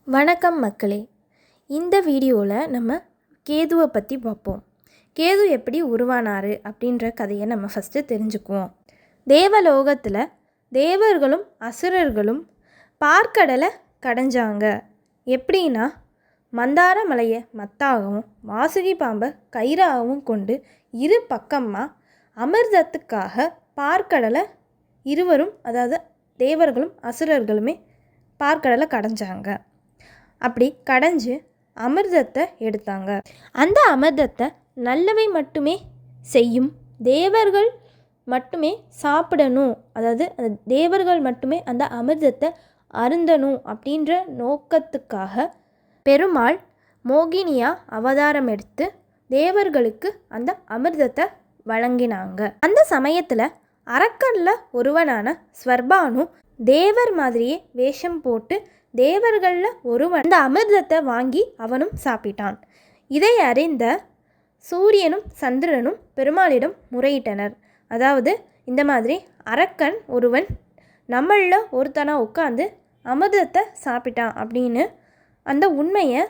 வணக்கம் மக்களே. இந்த வீடியோவில் நம்ம கேதுவை பற்றி பார்ப்போம். கேது எப்படி உருவானார் அப்படின்ற கதையை நம்ம ஃபஸ்ட்டு தெரிஞ்சுக்குவோம். தேவலோகத்தில் தேவர்களும் அசுரர்களும் பார்க்கடலை கடைஞ்சாங்க. எப்படின்னா, மந்தார மலையை மத்தாகவும் வாசுகி பாம்பை கயிறாகவும் கொண்டு இரு பக்கமாக அமிர்தத்துக்காக பார்க்கடலை இருவரும், அதாவது தேவர்களும் அசுரர்களுமே பார்க்கடலை கடைஞ்சாங்க. அப்படி கடைஞ்சு அமிர்தத்தை எடுத்தாங்க. அந்த அமிர்தத்தை நல்லவை மட்டுமே செய்யும், தேவர்கள் மட்டுமே சாப்பிடணும், அதாவது தேவர்கள் மட்டுமே அந்த அமிர்தத்தை அருந்தணும் அப்படின்ற நோக்கத்துக்காக பெருமாள் மோகினியா அவதாரம் எடுத்து தேவர்களுக்கு அந்த அமிர்தத்தை வழங்கினாங்க. அந்த சமயத்தில் அரக்கனில் ஒருவனான ஸ்வர்பானு தேவர் மாதிரியே வேஷம் போட்டு தேவர்களில் ஒருவன் அந்த அமிர்தத்தை வாங்கி அவனும் சாப்பிட்டான். இதை அறிந்த சூரியனும் சந்திரனும் பெருமாளிடம் முறையிட்டனர். அதாவது, இந்த மாதிரி அரக்கன் ஒருவன் நம்மளில் ஒருத்தனாக உட்காந்து அமிர்தத்தை சாப்பிட்டான் அப்படின்னு அந்த உண்மையை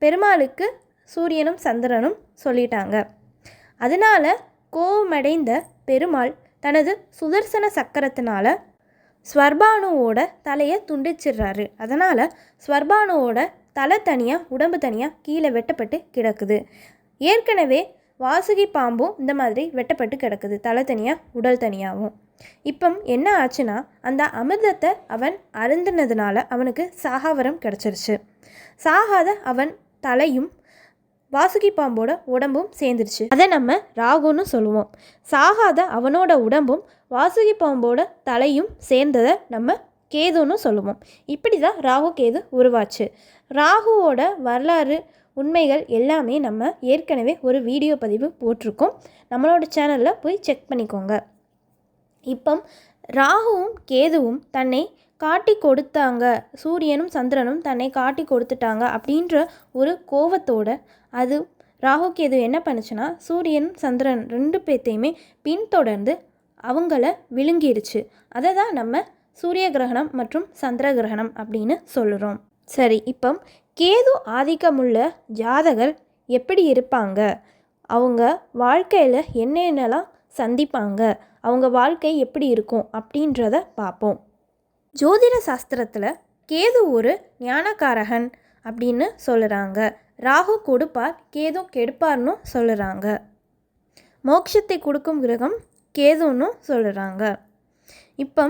பெருமாளுக்கு சூரியனும் சந்திரனும் சொல்லிட்டாங்க. அதனால் கோபமடைந்த பெருமாள் தனது சுதர்சன சக்கரத்தினால ஸ்வர்பானுவோட தலையை துண்டிச்சிடுறாரு. அதனால் ஸ்வர்பானுவோட தலை தனியாக உடம்பு தனியாக கீழே வெட்டப்பட்டு கிடக்குது. ஏற்கனவே வாசுகி பாம்பும் இந்த மாதிரி வெட்டப்பட்டு கிடக்குது, தலை தனியாக உடல் தனியாகவும். இப்போ என்ன ஆச்சுன்னா, அந்த அமிர்தத்தை அவன் அருந்தினதுனால அவனுக்கு சாகாவரம் கிடச்சிருச்சு. சாகாத அவன் தலையும் வாசுகி பாம்போட உடம்பும் சேர்ந்துருச்சு. அதை நம்ம ராகுன்னு சொல்லுவோம். சாகாத அவனோட உடம்பும் வாசுகி பாம்போட தலையும் சேர்ந்ததை நம்ம கேதுன்னு சொல்லுவோம். இப்படி தான் ராகு கேது உருவாச்சு. ராகுவோட வரலாறு உண்மைகள் எல்லாமே நம்ம ஏற்கனவே ஒரு வீடியோ பதிவு போட்டிருக்கோம். நம்மளோட சேனலில் போய் செக் பண்ணிக்கோங்க. இப்போ ராகுவும் கேதுவும் தன்னை காட்டி கொடுத்தாங்க, சூரியனும் சந்திரனும் தன்னை காட்டி கொடுத்துட்டாங்க அப்படின்ற ஒரு கோவத்தோட அது ராகு கேது என்ன பண்ணுச்சுன்னா, சூரியன் சந்திரன் ரெண்டு பேர்த்தையுமே பின்தொடர்ந்து அவங்கள விழுங்கிடுச்சு. அதை தான் நம்ம சூரிய கிரகணம் மற்றும் சந்திர கிரகணம் அப்படின்னு சொல்லுறோம். சரி, இப்போ கேது ஆதிக்கமுள்ள ஜாதகர் எப்படி இருப்பாங்க, அவங்க வாழ்க்கையில் என்னென்னலாம் சந்திப்பாங்க, அவங்க வாழ்க்கை எப்படி இருக்கும் அப்படின்றத பார்ப்போம். ஜோதிட சாஸ்திரத்தில் கேது ஒரு ஞானக்காரகன் அப்படின்னு சொல்லுறாங்க. ராகு கொடுப்பார், கேது கெடுப்பார்னு சொல்லுறாங்க. மோட்சத்தை கொடுக்கும் கிரகம் கேதுன்னு சொல்லுறாங்க. இப்போ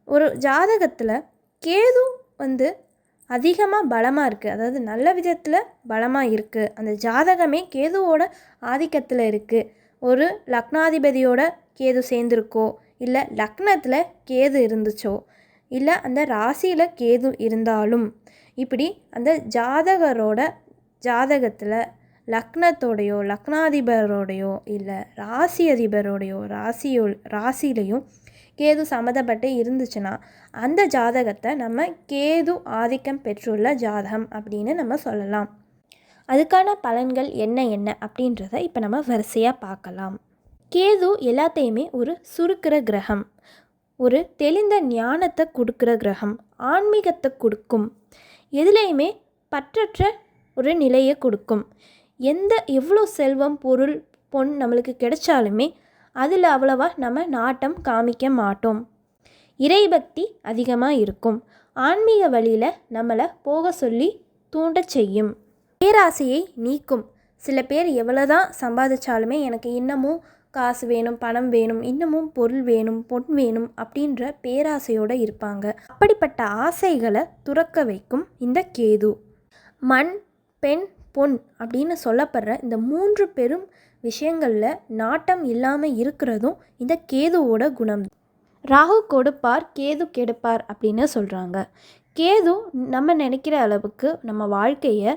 ஒரு ஜாதகத்தில் கேது அதிகமாக பலமாக இருக்குது, அதாவது நல்ல விதத்தில் பலமாக இருக்குது, அந்த ஜாதகமே கேதுவோட ஆதிக்கத்தில் இருக்குது. ஒரு லக்னாதிபதியோட கேது சேர்ந்துருக்கோ, இல்லை லக்னத்தில் கேது இருந்துச்சோ, இல்லை அந்த ராசியில் கேது இருந்தாலும், இப்படி அந்த ஜாதகரோட ஜாதகத்தில் லக்னத்தோடையோ லக்னாதிபரோடையோ இல்லை ராசி அதிபரோடையோ ராசியிலையும் கேது சம்மந்தப்பட்டு இருந்துச்சுன்னா அந்த ஜாதகத்தை நம்ம கேது ஆதிக்கம் பெற்றுள்ள ஜாதகம் அப்படின்னு நம்ம சொல்லலாம். அதுக்கான பலன்கள் என்ன அப்படின்றத இப்போ நம்ம வரிசையாக பார்க்கலாம். கேது எல்லாத்தையுமே ஒரு சுருக்கிற கிரகம், ஒரு தெளிந்த ஞானத்தை கொடுக்குற கிரகம், ஆன்மீகத்தை கொடுக்கும், எதுலேயுமே பற்றற்ற ஒரு நிலையை கொடுக்கும். எவ்வளோ செல்வம் பொருள் பொன் நம்மளுக்கு கிடைச்சாலுமே அதில் அவ்வளவா நம்ம நாட்டம் காமிக்க மாட்டோம். இறைபக்தி அதிகமாக இருக்கும். ஆன்மீக வழியில் நம்மளை போக சொல்லி தூண்ட செய்யும். பேராசையை நீக்கும். சில பேர் எவ்வளோதான் சம்பாதிச்சாலுமே எனக்கு இன்னமும் காசு வேணும், பணம் வேணும், இன்னமும் பொருள் வேணும், பொன் வேணும் அப்படின்ற பேராசையோடு இருப்பாங்க. அப்படிப்பட்ட ஆசைகளை துறக்க வைக்கும் இந்த கேது. மண், பெண், பொன் அப்படின்னு சொல்லப்படுற இந்த 3 பெரும் விஷயங்களில் நாட்டம் இல்லாமல் இருக்கிறதும் இந்த கேதுவோட குணம். ராகு கொடுப்பார், கேது கெடுப்பார் அப்படின்னு சொல்கிறாங்க. கேது நம்ம நினைக்கிற அளவுக்கு நம்ம வாழ்க்கையை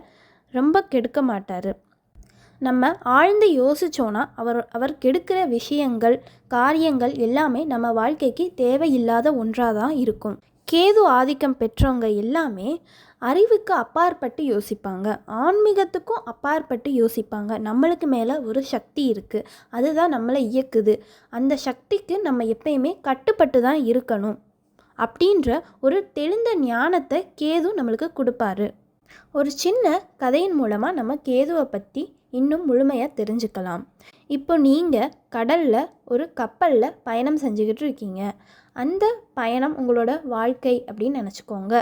ரொம்ப கெடுக்க மாட்டார். நம்ம ஆழ்ந்து யோசித்தோன்னா அவர் கெடுக்கிற விஷயங்கள், காரியங்கள் எல்லாமே நம்ம வாழ்க்கைக்கு தேவையில்லாத ஒன்றாக தான் இருக்கும். கேது ஆதிக்கம் பெற்றவங்க எல்லாமே அறிவுக்கு அப்பாற்பட்டு யோசிப்பாங்க, ஆன்மீகத்துக்கும் அப்பாற்பட்டு யோசிப்பாங்க. நம்மளுக்கு மேலே ஒரு சக்தி இருக்குது, அதுதான் நம்மளை இயக்குது. அந்த சக்திக்கு நம்ம எப்பயுமே கட்டுப்பட்டு தான் இருக்கணும் அப்படின்ற ஒரு தெளிந்த ஞானத்தை கேது நம்மளுக்கு கொடுப்பாரு. ஒரு சின்ன கதையின் மூலமாக நம்ம கேதுவை பற்றி இன்னும் முழுமையாக தெரிஞ்சுக்கலாம். இப்போ நீங்கள் கடலில் ஒரு கப்பலில் பயணம் செஞ்சுக்கிட்டு இருக்கீங்க. அந்த பயணம் உங்களோட வாழ்க்கை அப்படின்னு நினச்சிக்கோங்க.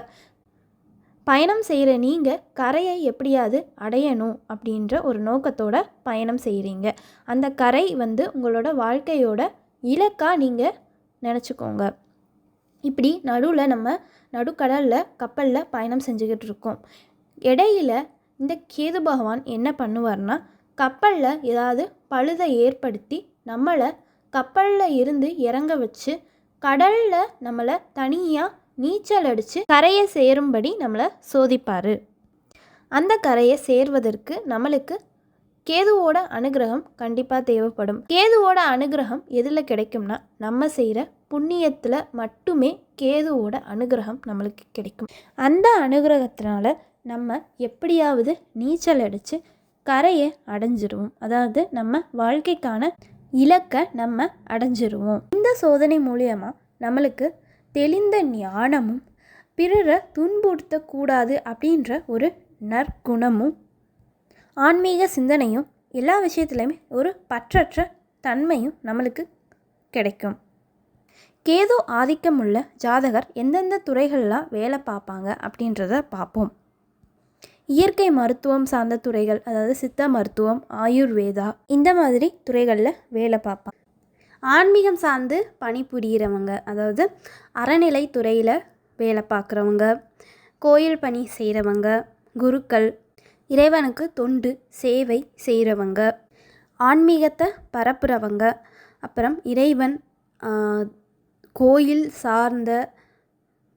பயணம் செய்கிற நீங்கள் கரையை எப்படியாவது அடையணும் அப்படின்ற ஒரு நோக்கத்தோட பயணம் செய்கிறீங்க. அந்த கரை உங்களோட வாழ்க்கையோட இலக்காக நீங்கள் நினச்சிக்கோங்க. இப்படி நடுவில் நம்ம நடுக்கடலில் கப்பலில் பயணம் செஞ்சுக்கிட்டு இருக்கோம். இடையில இந்த கேது பகவான் என்ன பண்ணுவார்னா, கப்பலில் ஏதாவது பழுதை ஏற்படுத்தி நம்மளை கப்பலில் இருந்து இறங்க வச்சு கடலில் நம்மளை தனியாக நீச்சல் அடித்து கரையை சேரும்படி நம்மளை சோதிப்பார். அந்த கரையை சேர்வதற்கு நம்மளுக்கு கேதுவோட அனுகிரகம் கண்டிப்பாக தேவைப்படும். கேதுவோட அனுகிரகம் எதில் கிடைக்கும்னா, நம்ம செய்கிற புண்ணியத்தில் மட்டுமே கேதுவோட அனுகிரகம் நம்மளுக்கு கிடைக்கும். அந்த அனுகிரகத்தினால நம்ம எப்படியாவது நீச்சல் அடித்து கரையை அடைஞ்சிருவோம். அதாவது நம்ம வாழ்க்கைக்கான இலக்கை நம்ம அடைஞ்சிருவோம். இந்த சோதனை மூலியமாக நம்மளுக்கு தெளிந்த ஞானமும் பிறரை துன்புறுத்தக்கூடாது அப்படின்ற ஒரு நற்குணமும் ஆன்மீக சிந்தனையும் எல்லா விஷயத்துலையுமே ஒரு பற்றற்ற தன்மையும் நம்மளுக்கு கிடைக்கும். கேது ஆதிக்கம் உள்ள ஜாதகர் எந்தெந்த துறைகள்லாம் வேலை பார்ப்பாங்க அப்படின்றத பார்ப்போம். இயற்கை மருத்துவம் சார்ந்த துறைகள், அதாவது சித்த மருத்துவம், ஆயுர்வேதா, இந்த மாதிரி துறைகளில் வேலை பார்ப்பாங்க. ஆன்மீகம் சார்ந்து பணிபுரிகிறவங்க, அதாவது அறநிலை துறையில் வேலை பார்க்குறவங்க, கோயில் பணி செய்கிறவங்க, குருக்கள், இறைவனுக்கு தொண்டு சேவை செய்கிறவங்க, ஆன்மீகத்தை பரப்புகிறவங்க, அப்புறம் இறைவன் கோயில் சார்ந்த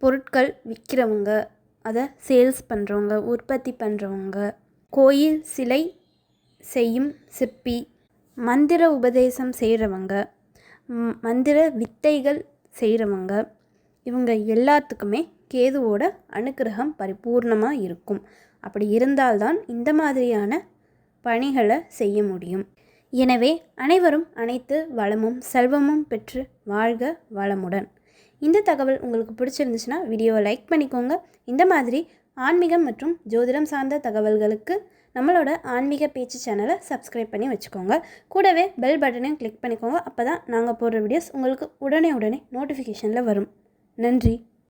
பொருட்கள் விற்கிறவங்க, அதை சேல்ஸ் பண்ணுறவங்க, உற்பத்தி பண்ணுறவங்க, கோயில் சிலை செய்யும் சிற்பி, மந்திர உபதேசம் செய்கிறவங்க, மந்திர வித்தைகள் செய்கிறவங்க, இவங்க எல்லாத்துக்குமே கேதுவோட அனுக்கிரகம் பரிபூர்ணமாக இருக்கும். அப்படி இருந்தால்தான் இந்த மாதிரியான பணிகளை செய்ய முடியும். எனவே அனைவரும் அனைத்து வளமும் செல்வமும் பெற்று வாழ்க வளமுடன். இந்த தகவல் உங்களுக்கு பிடிச்சிருந்துச்சுன்னா வீடியோவை லைக் பண்ணிக்கோங்க. இந்த மாதிரி ஆன்மீகம் மற்றும் ஜோதிடம் சார்ந்த தகவல்களுக்கு நம்மளோட ஆன்மீக பேச்சு சேனலை சப்ஸ்கிரைப் பண்ணி வச்சுக்கோங்க. கூடவே பெல் பட்டனையும் கிளிக் பண்ணிக்கோங்க. அப்போ தான் நாங்கள் போடுற வீடியோஸ் உங்களுக்கு உடனே நோட்டிஃபிகேஷனில் வரும். நன்றி.